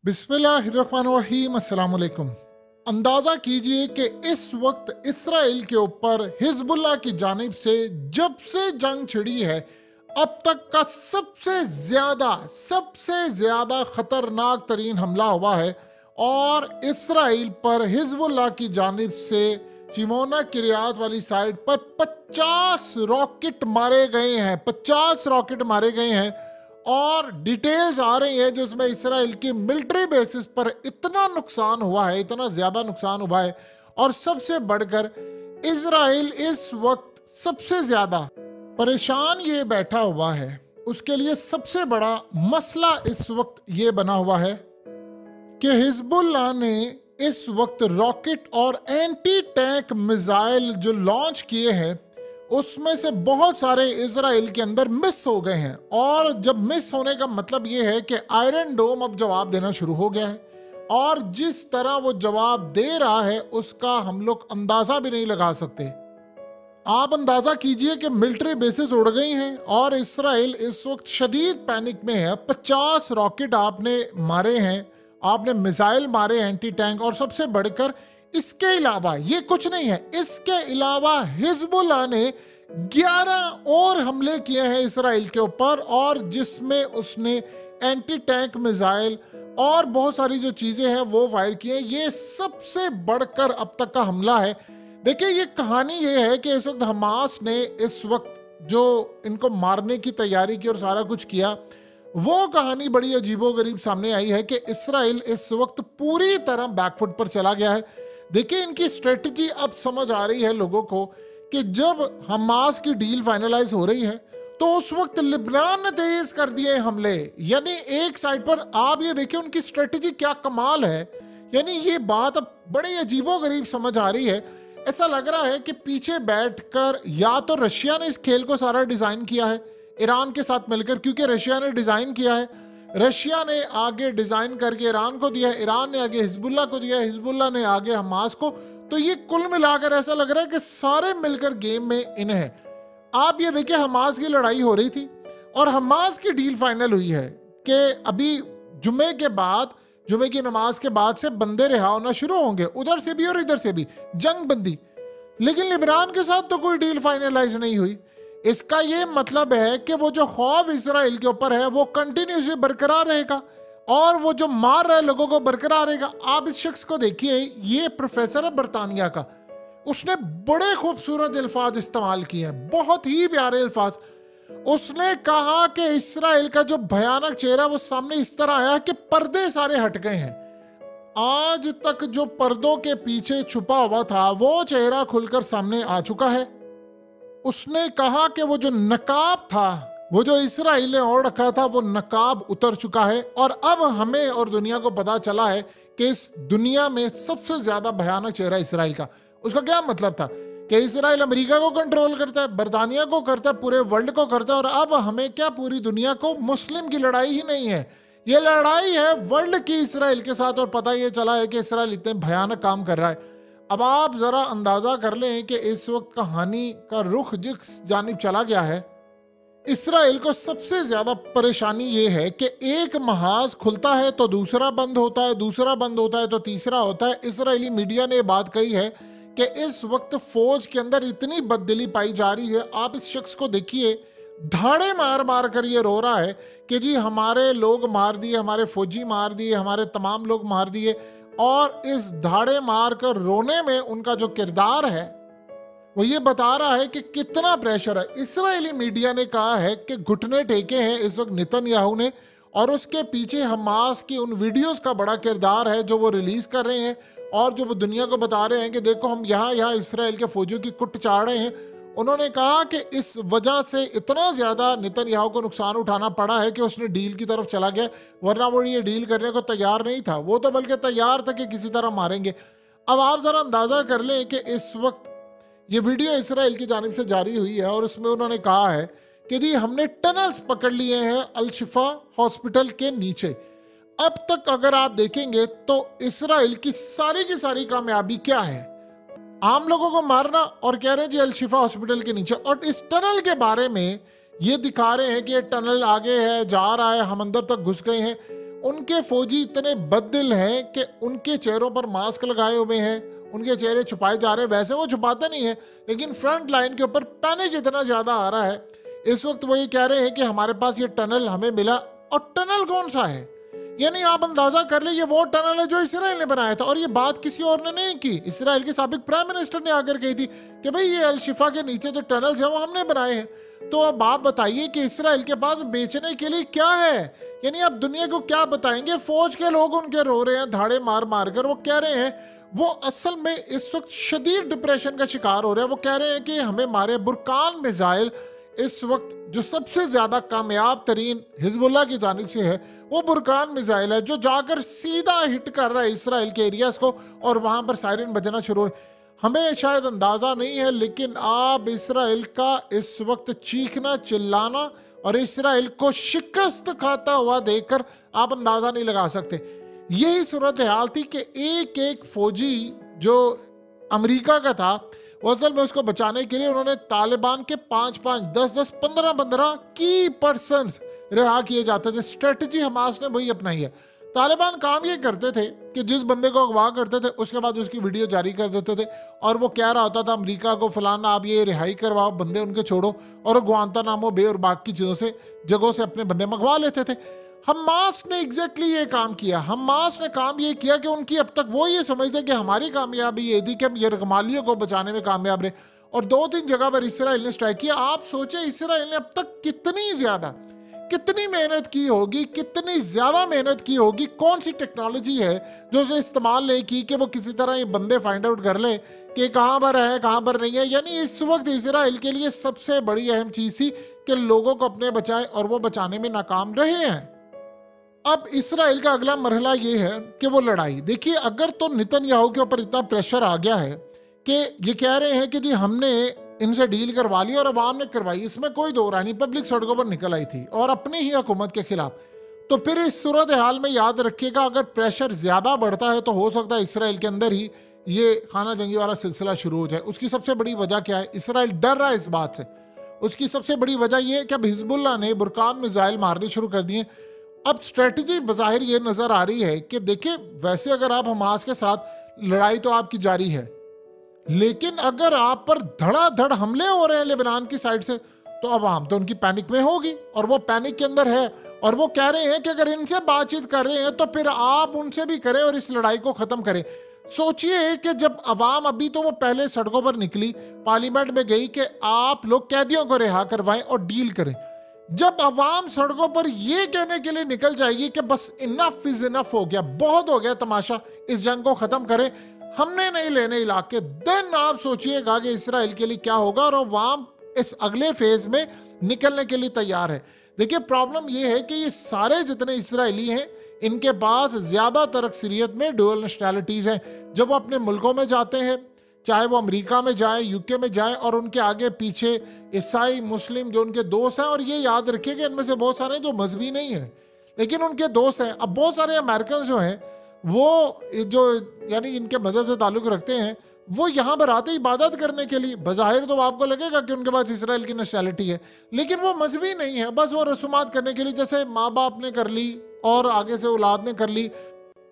बिस्मिल्लाहिर्रहमानिर्रहीम, अस्सलाम वालेकुम। अंदाज़ा कीजिए कि इस वक्त इसराइल के ऊपर हिजबुल्लाह की जानिब से जब से जंग छिड़ी है अब तक का सबसे ज़्यादा ख़तरनाक तरीन हमला हुआ है। और इसराइल पर हिजबुल्लाह की जानिब से शिमोना किरियात वाली साइड पर 50 रॉकेट मारे गए हैं, 50 रॉकेट मारे गए हैं। और डिटेल्स आ रही है जिसमें इसराइल की मिलिट्री बेसिस पर इतना नुकसान हुआ है, इतना ज़्यादा नुकसान हुआ है। और सबसे बढ़कर इसराइल इस वक्त सबसे ज़्यादा परेशान ये बैठा हुआ है, उसके लिए सबसे बड़ा मसला इस वक्त ये बना हुआ है कि हिजबुल्लाह ने इस वक्त रॉकेट और एंटी टैंक मिसाइल जो लॉन्च किए हैं उसमें से बहुत सारे इसराइल के अंदर मिस हो गए हैं। और जब मिस होने का मतलब ये है कि आयरन डोम अब जवाब देना शुरू हो गया है और जिस तरह वो जवाब दे रहा है उसका हम लोग अंदाजा भी नहीं लगा सकते। आप अंदाजा कीजिए कि मिलिट्री बेसिस उड़ गई हैं और इसराइल इस वक्त शदीद पैनिक में है। 50 रॉकेट आपने मारे हैं, आपने मिसाइल मारे एंटी टैंक। और सबसे बढ़कर इसके अलावा ये कुछ नहीं है, इसके अलावा हिजबुल्लाह ने 11 और हमले किए हैं इसराइल के ऊपर, और जिसमें उसने एंटी टैंक मिसाइल और बहुत सारी जो चीजें हैं वो फायर किए हैं। ये सबसे बढ़कर अब तक का हमला है। देखिए, ये कहानी ये है कि इस वक्त हमास ने इस वक्त जो इनको मारने की तैयारी की और सारा कुछ किया, वो कहानी बड़ी अजीबोगरीब सामने आई है कि इसराइल इस वक्त पूरी तरह बैकफुट पर चला गया है। देखिए, इनकी स्ट्रेटजी अब समझ आ रही है लोगों को कि जब हमास की डील फाइनलाइज हो रही है तो उस वक्त लिबनान ने तेज कर दिए हमले। यानी एक साइड पर आप ये देखिए उनकी स्ट्रेटजी क्या कमाल है। यानी ये बात अब बड़ी अजीबोगरीब समझ आ रही है। ऐसा लग रहा है कि पीछे बैठकर या तो रशिया ने इस खेल को सारा डिजाइन किया है ईरान के साथ मिलकर, क्योंकि रशिया ने डिजाइन किया है, रशिया ने आगे डिजाइन करके ईरान को दिया है, ईरान ने आगे हिजबुल्लाह को दिया है, हिजबुल्लाह ने आगे हमास को। तो ये कुल मिलाकर ऐसा लग रहा है कि सारे मिलकर गेम में इन्हें है। आप ये देखिए, हमास की लड़ाई हो रही थी और हमास की डील फाइनल हुई है कि अभी जुमे के बाद, जुमे की नमाज के बाद से बंदे रिहा होना शुरू होंगे, उधर से भी और इधर से भी जंग बंदी। लेकिन लिबनान के साथ तो कोई डील फाइनलाइज नहीं हुई। इसका ये मतलब है कि वो जो खौफ इसराइल के ऊपर है वो कंटिन्यूसली बरकरार रहेगा और वो जो मार रहे लोगों को बरकरार रहेगा। आप इस शख्स को देखिए, ये प्रोफेसर है बरतानिया का, उसने बड़े खूबसूरत अल्फाज इस्तेमाल किए हैं, बहुत ही प्यारे अल्फाज। उसने कहा कि इसराइल का जो भयानक चेहरा वो सामने इस तरह आया कि पर्दे सारे हट गए हैं। आज तक जो पर्दों के पीछे छुपा हुआ था वो चेहरा खुलकर सामने आ चुका है। उसने कहा कि वो जो नकाब था, वो जो इसराइल ने ओढ़ रखा था, वो नकाब उतर चुका है और अब हमें और दुनिया को पता चला है कि इस दुनिया में सबसे ज्यादा भयानक चेहरा इसराइल का। उसका क्या मतलब था कि इसराइल अमेरिका को कंट्रोल करता है, बरतानिया को करता है, पूरे वर्ल्ड को करता है, और अब हमें क्या पूरी दुनिया को। मुस्लिम की लड़ाई ही नहीं है, ये लड़ाई है वर्ल्ड की इसराइल के साथ। और पता ये चला है कि इसराइल इतने भयानक काम कर रहा है। अब आप जरा अंदाजा कर लें कि इस वक्त कहानी का रुख जिस जानिब चला गया है। इसराइल को सबसे ज्यादा परेशानी ये है कि एक महाज खुलता है तो दूसरा बंद होता है, दूसरा बंद होता है तो तीसरा होता है। इसराइली मीडिया ने बात कही है कि इस वक्त फौज के अंदर इतनी बददिली पाई जा रही है। आप इस शख्स को देखिए, धाड़े मार मार कर ये रो रहा है कि जी हमारे लोग मार दिए, हमारे फौजी मार दिए, हमारे तमाम लोग मार दिए। और इस धाड़े मार कर रोने में उनका जो किरदार है वो ये बता रहा है कि कितना प्रेशर है। इसराइली मीडिया ने कहा है कि घुटने टेके हैं इस वक्त नेतन्याहू ने, और उसके पीछे हमास की उन वीडियोस का बड़ा किरदार है जो वो रिलीज कर रहे हैं और जो वो दुनिया को बता रहे हैं कि देखो हम यहाँ इसराइल के फौजियों की कुट चाड़ रहे हैं। उन्होंने कहा कि इस वजह से इतना ज्यादा नेतन्याहू को नुकसान उठाना पड़ा है कि उसने डील की तरफ चला गया, वरना वो ये डील करने को तैयार नहीं था। वो तो बल्कि तैयार था कि किसी तरह मारेंगे। अब आप जरा अंदाजा कर लें कि इस वक्त ये वीडियो इसराइल की जानिब से जारी हुई है और उसमें उन्होंने कहा है कि जी हमने टनल्स पकड़ लिए हैं अल शिफा हॉस्पिटल के नीचे। अब तक अगर आप देखेंगे तो इसराइल की सारी कामयाबी क्या है? आम लोगों को मारना और कह रहे हैं जी अल शिफा हॉस्पिटल के नीचे। और इस टनल के बारे में ये दिखा रहे हैं कि ये टनल आगे है, जा रहा है, हम अंदर तक घुस गए हैं। उनके फौजी इतने बददिल हैं कि उनके चेहरों पर मास्क लगाए हुए हैं, उनके चेहरे छुपाए जा रहे हैं। वैसे वो छुपाते नहीं है, लेकिन फ्रंट लाइन के ऊपर पैनिक इतना ज़्यादा आ रहा है। इस वक्त वो ये कह रहे हैं कि हमारे पास ये टनल हमें मिला, और टनल कौन सा है? यानी आप अंदाजा कर ले, ये वो टनल है जो इसराइल ने बनाया था। और ये बात किसी और ने नहीं की, इसराइल के साबिक प्राइम मिनिस्टर ने आकर कही थी कि भाई ये अल शिफा के नीचे जो टनल्स हैं वो हमने बनाए हैं। तो अब आप बताइए कि इसराइल के पास बेचने के लिए क्या है? यानी आप दुनिया को क्या बताएंगे? फौज के लोग उनके रो रहे हैं धाड़े मार मार कर। वो कह रहे हैं वो असल में इस वक्त शदीद डिप्रेशन का शिकार हो रहे हैं। वो कह रहे हैं कि हमें हमारे बुरकान मिसाइल इस वक्त जो सबसे ज्यादा कामयाब तरीन हिजबुल्लाह की जानिब से है वो बुरकान मिसाइल है, जो जाकर सीधा हिट कर रहा है इसराइल के एरियाज को, और वहां पर सायरन बजना शुरू हो। हमें शायद अंदाजा नहीं है, लेकिन आप इसराइल का इस वक्त चीखना चिल्लाना और इसराइल को शिकस्त खाता हुआ देखकर आप अंदाजा नहीं लगा सकते। यही सूरत हाल थी कि एक एक फौजी जो अमेरिका का था, वो असल में उसको बचाने के लिए उन्होंने तालिबान के 5-5, 10-10, 15-15 की पर्सन्स रिहा किए जाते थे। स्ट्रेटजी हमास ने वही अपनाई है। तालिबान काम ये करते थे कि जिस बंदे को अगवा करते थे उसके बाद उसकी वीडियो जारी कर देते थे, और वो कह रहा होता था अमेरिका को फलाना आप ये रिहाई करवाओ, बंदे उनके छोड़ो, और गुआंतानामो बे और बाकी चीज़ों से जगहों से अपने बंदे मंगवा लेते थे। हमास ने एग्जैक्टली ये काम किया। हमास ने काम ये किया कि उनकी अब तक वो ये समझते कि हमारी कामयाबी ये थी कि हम ये रकमालियों को बचाने में कामयाब रहे, और 2-3 जगह पर इसराइल ने स्ट्राइक किया। आप सोचे इसराइल ने अब तक कितनी मेहनत की होगी, कितनी ज्यादा मेहनत की होगी। कौन सी टेक्नोलॉजी है जो उसे इस्तेमाल नहीं की कि वो किसी तरह ये बंदे फाइंड आउट कर ले कि कहां पर है कहां पर नहीं है। यानी इस वक्त इसराइल के लिए सबसे बड़ी अहम चीज थी कि लोगों को अपने बचाए, और वो बचाने में नाकाम रहे हैं। अब इसराइल का अगला मरहला ये है कि वो लड़ाई। देखिए, अगर तो नेतन्याहू के ऊपर इतना प्रेशर आ गया है कि ये कह रहे हैं कि जी हमने इनसे डील करवा ली और अवाम ने करवाई, इसमें कोई दो राय नहीं, पब्लिक सड़कों पर निकल आई थी और अपनी ही हुकूमत के खिलाफ। तो फिर इस सूरत हाल में याद रखिएगा, अगर प्रेशर ज्यादा बढ़ता है तो हो सकता है इसराइल के अंदर ही ये खाना जंगी वाला सिलसिला शुरू हो जाए। उसकी सबसे बड़ी वजह क्या है? इसराइल डर रहा है इस बात से। उसकी सबसे बड़ी वजह यह है कि अब हिजबुल्लाह ने बुरकान मिसाइल मारने शुरू कर दिए। अब स्ट्रेटजी बज़ाहिर ये नजर आ रही है कि देखिए, वैसे अगर आप हमास के साथ लड़ाई तो आपकी जारी है, लेकिन अगर आप पर धड़ाधड़ हमले हो रहे हैं लेबनान की साइड से, तो अवाम तो उनकी पैनिक में होगी, और वो पैनिक के अंदर है। और वो कह रहे हैं कि अगर इनसे बातचीत कर रहे हैं तो फिर आप उनसे भी करें और इस लड़ाई को खत्म करें। सोचिए कि जब अवाम, अभी तो वो पहले सड़कों पर निकली, पार्लियामेंट में गई कि आप लोग कैदियों को रिहा करवाएं और डील करें। जब अवाम सड़कों पर ये कहने के लिए निकल जाएगी कि बस इनफ इज इनफ हो गया, बहुत हो गया तमाशा, इस जंग को खत्म करें, हमने नहीं लेने इलाके, देन आप सोचिएगा कि इसराइल के लिए क्या होगा। और अवाम इस अगले फेज में निकलने के लिए तैयार है। देखिए, प्रॉब्लम ये है कि ये सारे जितने इसराइली हैं, इनके पास ज्यादातर अक्सरियत में डुअल नेशनैलिटीज हैं। जब वो अपने मुल्कों में जाते हैं, चाहे वो अमेरिका में जाए, यूके में जाए, और उनके आगे पीछे ईसाई मुस्लिम जो उनके दोस्त हैं, और ये याद रखिए कि इनमें से बहुत सारे जो मजहबी नहीं है लेकिन उनके दोस्त हैं। अब बहुत सारे अमेरिकन जो हैं, वो जो यानी इनके मजहब से ताल्लुक रखते हैं, वो यहाँ पर आते इबादत करने के लिए। बज़ाहिर तो आपको लगेगा कि उनके पास इसराइल की नेशनैलिटी है, लेकिन वो मजहबी नहीं है, बस वो रसूमात करने के लिए, जैसे माँ बाप ने कर ली और आगे से औलाद ने कर ली।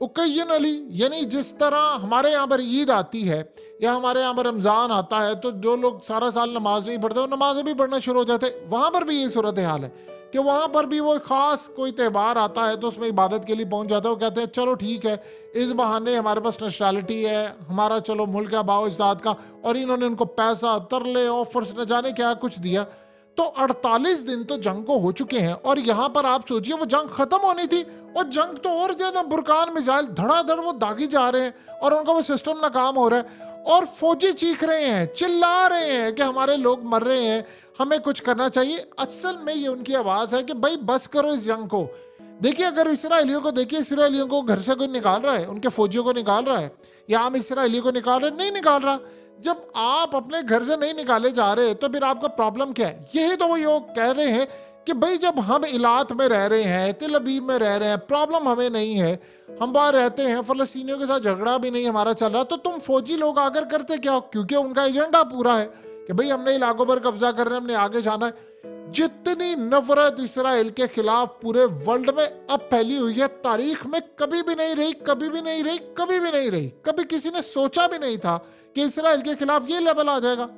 उकय्यन अली, यानी जिस तरह हमारे यहाँ पर ईद आती है या हमारे यहाँ पर रमज़ान आता है, तो जो लोग सारा साल नमाज नहीं पढ़ते वो नमाजें भी पढ़ना शुरू हो जाते, वहाँ पर भी ये सूरत हाल है कि वहाँ पर भी वो ख़ास कोई त्यौहार आता है तो उसमें इबादत के लिए पहुँच जाता है। वो कहते हैं चलो ठीक है, इस बहाने हमारे पास नेशनैलिटी है, हमारा चलो मुल्क है बाओ इजदाद का, और इन्होंने उनको पैसा, तरले, ऑफर्स न जाने क्या कुछ दिया। तो 48 दिन तो जंग को हो चुके हैं, और यहाँ पर आप सोचिए वो जंग खत्म होनी थी, और जंग तो और ज्यादा, बुरकान मिसाइल धड़ाधड़ वो दागी जा रहे हैं, और उनका वो सिस्टम नाकाम हो रहा है, और फौजी चीख रहे हैं, चिल्ला रहे हैं कि हमारे लोग मर रहे हैं, हमें कुछ करना चाहिए। असल में ये उनकी आवाज है कि भाई बस करो इस जंग को। देखिए, अगर इसराइलियों को देखिए, इसराइलियों को घर से कोई निकाल रहा है, उनके फौजियों को निकाल रहा है, या आम इसराइलियों को निकाल रहा है? नहीं निकाल रहा। जब आप अपने घर से नहीं निकाले जा रहे तो फिर आपका प्रॉब्लम क्या है? यही तो वो योग कह रहे हैं कि भाई जब हम इलात में रह रहे हैं, तिल अबीब में रह रहे हैं, प्रॉब्लम हमें नहीं है, हम वहाँ रहते हैं, फलस्तीनियों के साथ झगड़ा भी नहीं हमारा चल रहा, तो तुम फौजी लोग आकर करते क्या हो? क्योंकि उनका एजेंडा पूरा है कि भाई हमने इलाकों पर कब्जा करना है, हमने आगे जाना है। जितनी नफरत इसराइल के खिलाफ पूरे वर्ल्ड में अब फैली हुई है, तारीख में कभी भी नहीं रही, कभी भी नहीं रही, कभी भी नहीं रही। कभी किसी ने सोचा भी नहीं था कि इसराइल के खिलाफ ये लेवल आ जाएगा।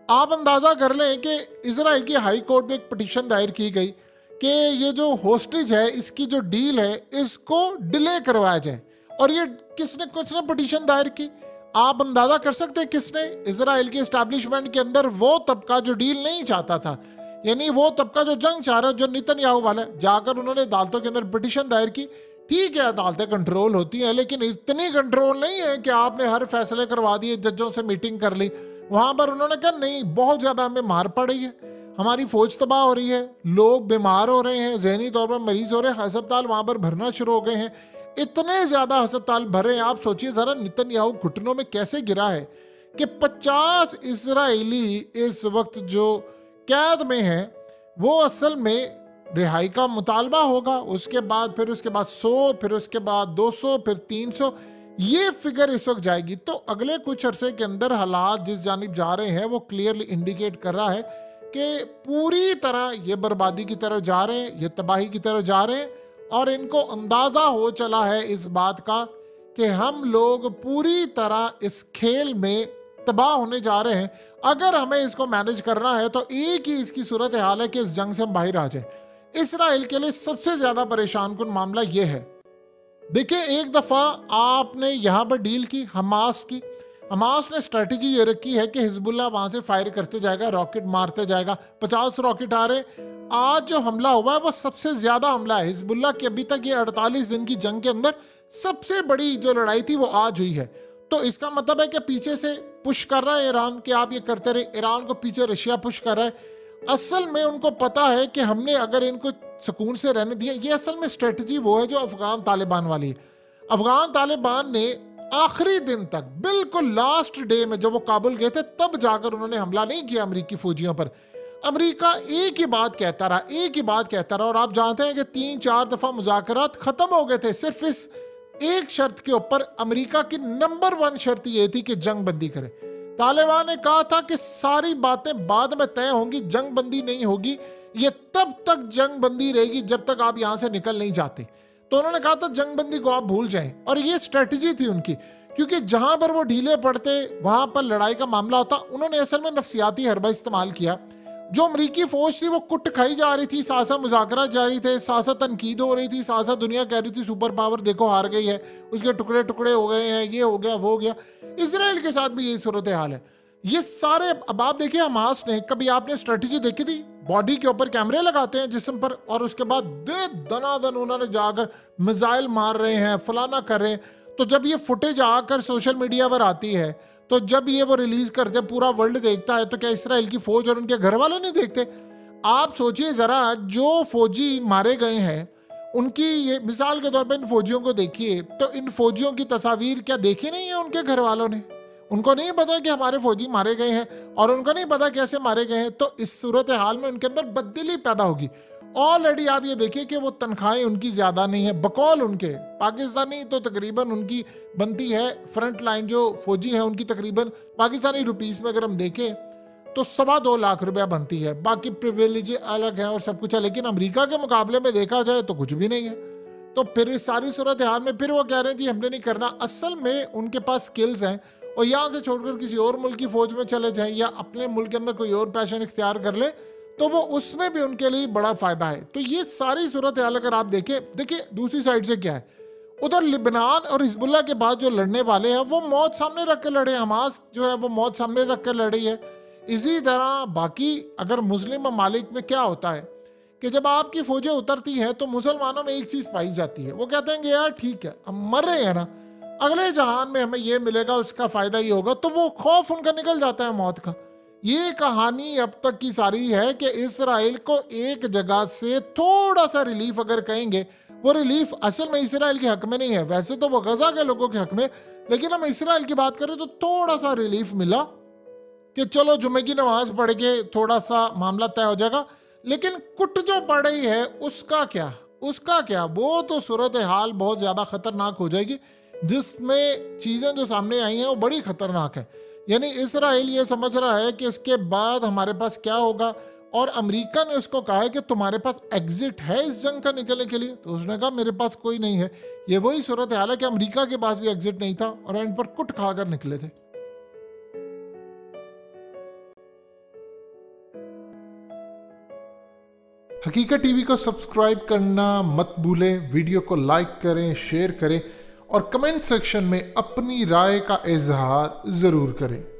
आप अंदाजा कर लें कि इसराइल की हाई कोर्ट में एक पिटीशन दायर की गई कि ये जो होस्टेज है, इसकी जो डील है, इसको डिले करवाया जाए। और ये किसने पिटीशन दायर की? आप अंदाजा कर सकते हैं किसने? इसराइल की एस्टैब्लिशमेंट के अंदर वो तबका जो डील नहीं चाहता था, यानी वो तबका जो जंग चाह रहा है, जो नेतन्याहू वाला, जाकर उन्होंने अदालतों के अंदर पिटीशन दायर की। ठीक है, अदालतें कंट्रोल होती हैं, लेकिन इतनी कंट्रोल नहीं है कि आपने हर फैसले करवा दिए, जजों से मीटिंग कर ली। वहां पर उन्होंने कहा नहीं, बहुत ज्यादा हमें मार पड़ रही है, हमारी फौज तबाह हो रही है, लोग बीमार हो रहे हैं, जहनी तौर पर मरीज हो रहे हैं, अस्पताल वहां पर भरना शुरू हो गए हैं, इतने ज्यादा अस्पताल भरे हैं। आप सोचिए जरा, नेतन्याहू घुटनों में कैसे गिरा है कि 50 इसराइली इस वक्त जो कैद में है, वो असल में रिहाई का मुतालबा होगा। उसके बाद 100, फिर उसके बाद 200, फिर 300, ये फिगर इस वक्त जाएगी। तो अगले कुछ अरसे के अंदर हालात जिस जानिब जा रहे हैं वो क्लियरली इंडिकेट कर रहा है कि पूरी तरह ये बर्बादी की तरफ जा रहे हैं, ये तबाही की तरफ जा रहे हैं। और इनको अंदाजा हो चला है इस बात का कि हम लोग पूरी तरह इस खेल में तबाह होने जा रहे हैं। अगर हमें इसको मैनेज करना है तो एक ही इसकी सूरत हाल है कि इस जंग से हम बाहर आ जाए। इसराइल के लिए सबसे ज्यादा परेशान कुन मामला यह है। देखिए, एक दफा आपने यहां पर डील की हमास की। हमास ने स्ट्रेटजी ये रखी है कि हिजबुल्लाह वहां से फायर करते जाएगा, रॉकेट मारते जाएगा। 50 रॉकेट आ रहे। आज जो हमला हुआ है वो सबसे ज्यादा हमला है हिजबुल्लाह की अभी तक। ये 48 दिन की जंग के अंदर सबसे बड़ी जो लड़ाई थी वो आज हुई है। तो इसका मतलब है कि पीछे से पुश कर रहा है ईरान कि आप ये करते रहे। ईरान को पीछे रशिया पुश कर रहा है। असल में उनको पता है कि हमने अगर इनको सुकून से रहने दिया, ये असल में स्ट्रेटजी वो है जो अफगान तालिबान वाली है। अफगान तालिबान ने आखिरी दिन तक, बिल्कुल लास्ट डे में जब वो काबुल गए थे, तब जाकर उन्होंने हमला नहीं किया अमरीकी फौजियों पर। अमेरिका एक ही बात कहता रहा और आप जानते हैं कि 3-4 दफा मुज़ाकरात खत्म हो गए थे सिर्फ इस एक शर्त के ऊपर। अमेरिका की नंबर 1 शर्त ये थी कि जंग बंदी करे। तालिबान ने कहा था कि सारी बातें बाद में तय होंगी, जंग बंदी नहीं होगी, ये तब तक जंग बंदी रहेगी जब तक आप यहां से निकल नहीं जाते। तो उन्होंने कहा था जंग बंदी को आप भूल जाएं। और ये स्ट्रेटजी थी उनकी, क्योंकि जहां पर वो ढीले पड़ते वहां पर लड़ाई का मामला होता। उन्होंने असल में नफ्सियाती हरबा इस्तेमाल किया। जो अमरीकी फौज थी वो कुट खाई जा रही थी, साथ साथ मुज़ाकरात जारी थे, साथ साथ तनकीद हो रही थी, साथ साथ दुनिया कह रही थी सुपर पावर देखो हार गई है, उसके टुकड़े टुकड़े हो गए हैं, ये हो गया वो हो गया। इसराइल के साथ भी यही सूरत हाल है। ये सारे, अब आप देखिए हमास ने, कभी आपने स्ट्रेटजी देखी थी? बॉडी के ऊपर कैमरे लगाते हैं जिस्म पर, और उसके बाद दनादन उन्होंने जाकर मिसाइल मार रहे हैं, फलाना कर रहे हैं। तो जब ये फुटेज आकर सोशल मीडिया पर आती है, तो जब ये वो रिलीज करते, पूरा वर्ल्ड देखता है, तो क्या इसराइल की फौज और उनके घर वाले नहीं देखते? आप सोचिए जरा, जो फौजी मारे गए हैं उनकी, ये मिसाल के तौर पर इन फौजियों को देखिए, तो इन फौजियों की तस्वीर क्या देखी नहीं है उनके घर वालों ने? उनको नहीं पता कि हमारे फौजी मारे गए हैं, और उनको नहीं पता कैसे मारे गए हैं। तो इस सूरत हाल में उनके अंदर बददिली पैदा होगी। ऑलरेडी आप ये देखिए कि वो तनख्वाहें उनकी ज्यादा नहीं है, बकौल उनके पाकिस्तानी तो तकरीबन उनकी बनती है, फ्रंट लाइन जो फौजी है उनकी तकरीबन पाकिस्तानी रुपीस में अगर हम देखें तो 2.25 लाख रुपया बनती है। बाकी प्रिविलेज अलग है और सब कुछ है, लेकिन अमेरिका के मुकाबले में देखा जाए तो कुछ भी नहीं है। तो फिर इस सारी सूरत हाल में फिर वो कह रहे हैं जी हमने नहीं करना। असल में उनके पास स्किल्स हैं, और यहाँ से छोड़कर किसी और मुल्क की फौज में चले जाएं या अपने मुल्क के अंदर कोई और पैशन इख्तियार कर ले, तो वो उसमें भी उनके लिए बड़ा फायदा है। तो ये सारी सूरत हाल अगर आप देखिए दूसरी साइड से क्या है, उधर लिबनान और हिजबुल्लाह के बाद जो लड़ने वाले हैं वो मौत सामने रख कर लड़े, हमास जो है वो मौत सामने रख कर लड़ी है। इसी तरह बाकी अगर मुस्लिम ममालिक में क्या होता है कि जब आपकी फौजें उतरती हैं तो मुसलमानों में एक चीज़ पाई जाती है, वो कहते हैं कि यार ठीक है हम मर रहे हैं ना, अगले जहान में हमें ये मिलेगा, उसका फ़ायदा ये होगा, तो वो खौफ उनका निकल जाता है मौत का। ये कहानी अब तक की सारी है कि इसराइल को एक जगह से थोड़ा सा रिलीफ अगर कहेंगे, वो रिलीफ असल में इसराइल के हक में नहीं है, वैसे तो वो गजा के लोगों के हक में, लेकिन हम इसराइल की बात करें तो थोड़ा सा रिलीफ मिला कि चलो जुमे की नमाज पढ़ के थोड़ा सा मामला तय हो जाएगा। लेकिन कुट जो पड़ रही है उसका क्या, वो तो सूरत हाल बहुत ज़्यादा खतरनाक हो जाएगी, जिसमें चीज़ें जो सामने आई हैं वो बड़ी खतरनाक है। यानी इसराइल ये समझ रहा है कि इसके बाद हमारे पास क्या होगा, और अमेरिका ने उसको कहा है कि तुम्हारे पास एग्जिट है इस जंग का निकलने के लिए। तो उसने कहा मेरे पास कोई नहीं है। ये वही सूरत हाल है कि अमेरिका के पास भी एग्जिट नहीं था और एंड पर कुट खाकर निकले थे। हकीकत टीवी को सब्सक्राइब करना मत भूलें, वीडियो को लाइक करें, शेयर करें और कमेंट सेक्शन में अपनी राय का इजहार जरूर करें।